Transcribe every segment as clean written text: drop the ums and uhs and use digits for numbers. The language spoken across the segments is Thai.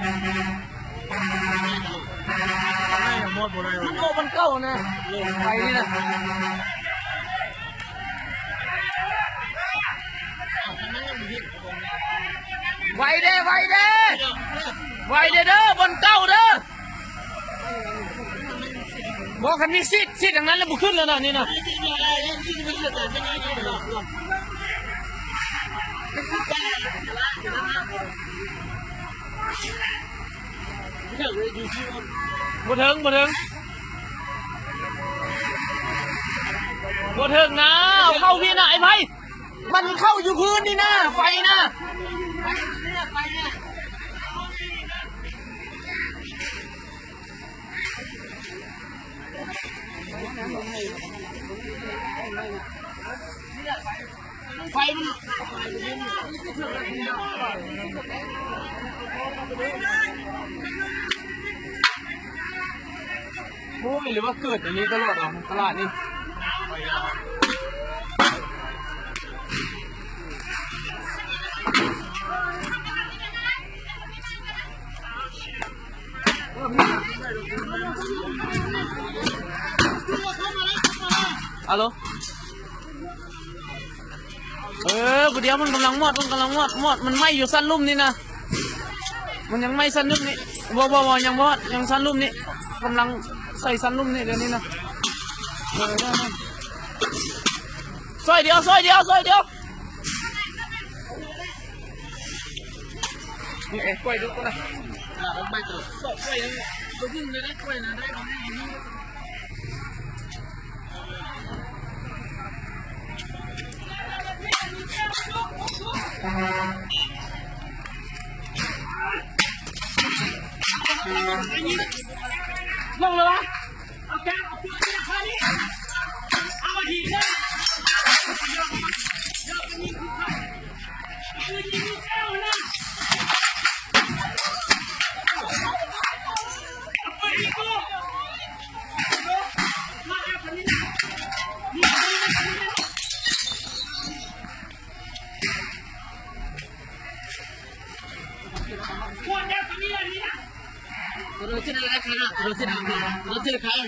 มันโกมันเก้านะไปนี่นะไวเด้ไวเด้ไวเด้เด้อบนเก้าเด้อบอกคันนี้ซิดอย่างนั้นแล้วบุขึ้นแล้วนะนี่นะบ่ถึงนะเข้าพี่นะไอ้ไพ่มันเข้าอยู่พื้นนี่นะไฟนะไฟมันโอ้ยหรือว่าเกิดอย่างนี้ตลอดตลาดนี่ฮัลโหลเดี๋ยวมันกำลังมอดมันไหม้อยู่สั้นลุ่มนี่นะมันยังไหม้สั้นลุ่มนี่บ่ยังมอดยังสั้นลุ่มนี่กำลังใส่สั้นลุ่มนี่เดี๋ยวนี้นะซอยเดียวนี่กล้วยดูก็ได้ไม่ตัวกล้วยตัวยิ่งเลยนะกล้วยนะได้ของนี่ลงเลยวะเอาแก้วเอาเปลือกแค่นี้เอามาทีเลยTerus ini lagi kan, terus ini kan,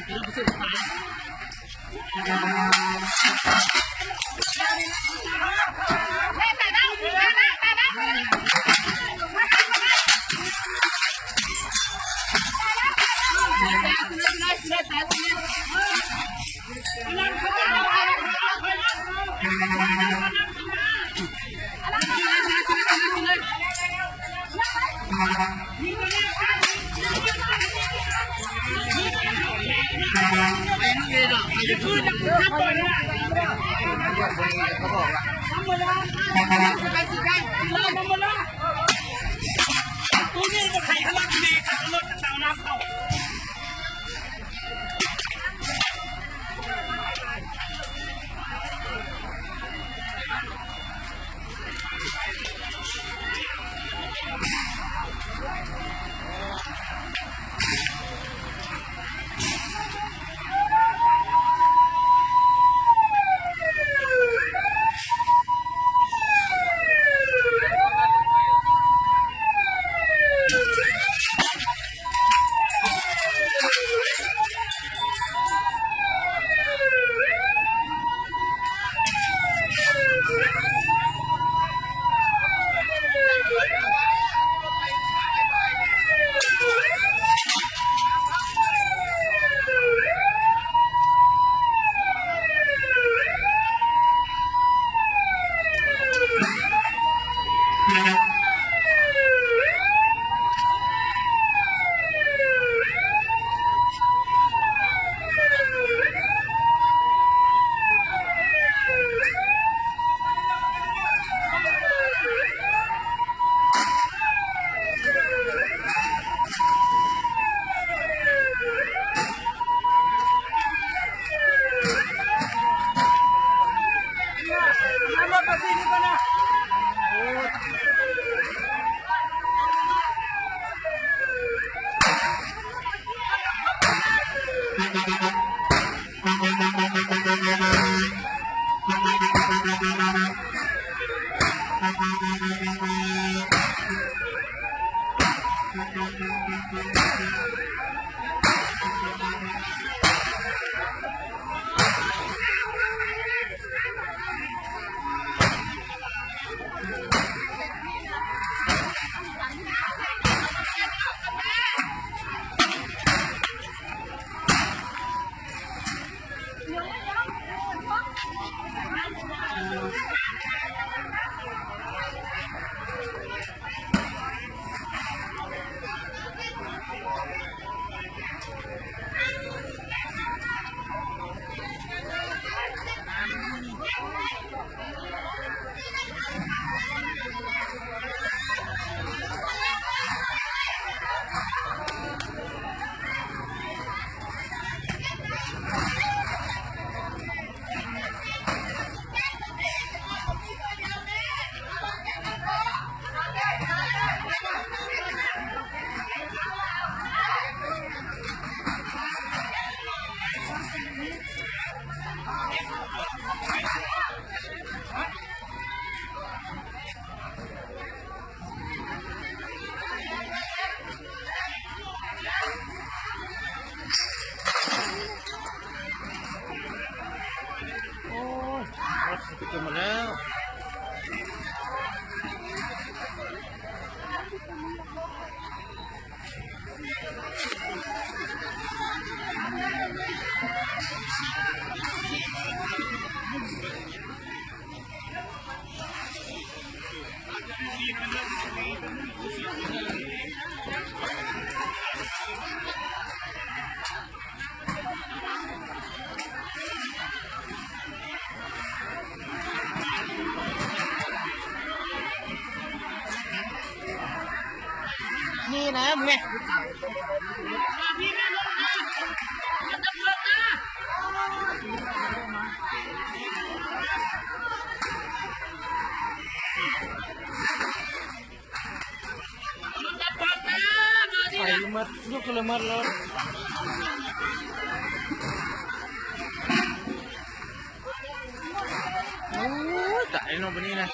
นี่นะมึงไงใส่มัดยุกเลยมัดเลยโอ้ยจ่ายลงไปนี่นะ